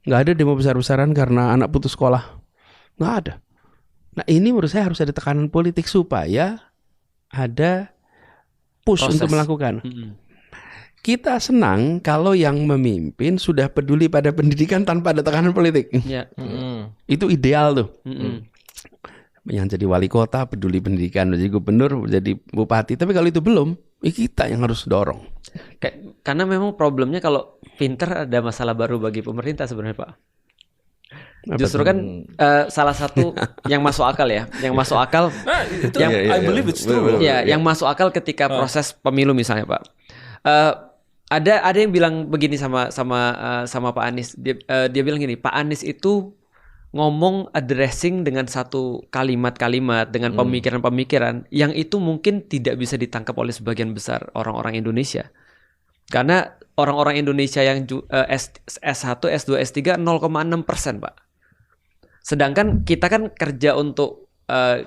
Nggak ada demo besar-besaran karena anak putus sekolah. Nggak ada. Nah ini menurut saya harus ada tekanan politik supaya ada push Proses. untuk melakukan. Kita senang kalau yang memimpin sudah peduli pada pendidikan tanpa ada tekanan politik. Ya. Itu ideal tuh. Yang jadi wali kota peduli pendidikan, jadi gubernur, jadi bupati. Tapi kalau itu belum, kita yang harus dorong. Karena memang problemnya kalau pinter ada masalah baru bagi pemerintah sebenarnya Pak. Justru kan salah satu yang masuk akal ya, yang masuk akal, itu I believe it's true. Ya, yang masuk akal ketika proses pemilu misalnya Pak. Ada yang bilang begini sama Pak Anies. Dia bilang gini, Pak Anies itu ngomong addressing dengan satu kalimat-kalimat dengan pemikiran-pemikiran yang itu mungkin tidak bisa ditangkap oleh sebagian besar orang-orang Indonesia. Karena orang-orang Indonesia yang S1, S2, S3 0,6% Pak. Sedangkan kita kan kerja untuk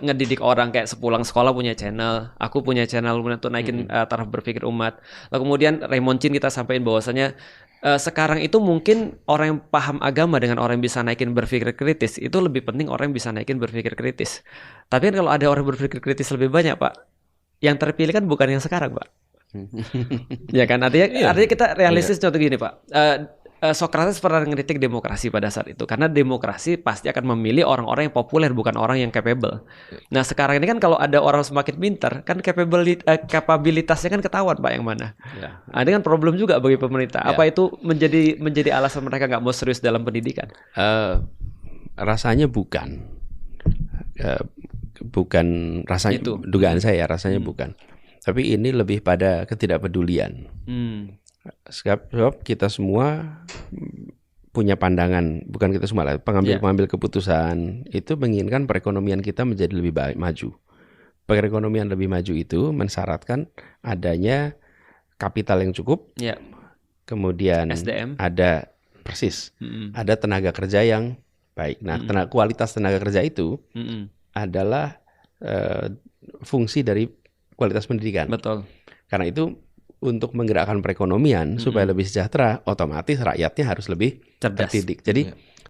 ngedidik orang kayak sepulang sekolah punya channel, aku punya channel untuk naikin taraf berpikir umat. Lalu kemudian Raymond Chin kita sampaikan bahwasanya sekarang itu mungkin orang yang paham agama dengan orang yang bisa naikin berpikir kritis itu lebih penting orang yang bisa naikin berpikir kritis. Tapi kan kalau ada orang berpikir kritis lebih banyak Pak, yang terpilih kan bukan yang sekarang Pak. Ya kan artinya kita realistis contoh gini Pak. Socrates pernah ngeritik demokrasi pada saat itu karena demokrasi pasti akan memilih orang-orang yang populer bukan orang yang capable. Nah sekarang ini kan kalau ada orang semakin pintar kan kapabilitasnya kan ketahuan Pak yang mana. Nah, ini kan problem juga bagi pemerintah. Apa itu menjadi alasan mereka nggak mau serius dalam pendidikan? Rasanya bukan rasanya itu. Dugaan saya rasanya bukan. Tapi ini lebih pada ketidakpedulian. Sebab kita semua punya pandangan, bukan kita semua lah, pengambil keputusan itu menginginkan perekonomian kita menjadi lebih maju. Perekonomian lebih maju itu mensyaratkan adanya kapital yang cukup, kemudian SDM. Ada ada tenaga kerja yang baik. Nah, kualitas tenaga kerja itu adalah fungsi dari kualitas pendidikan. Betul. Karena itu untuk menggerakkan perekonomian supaya lebih sejahtera, otomatis rakyatnya harus lebih terdidik. Jadi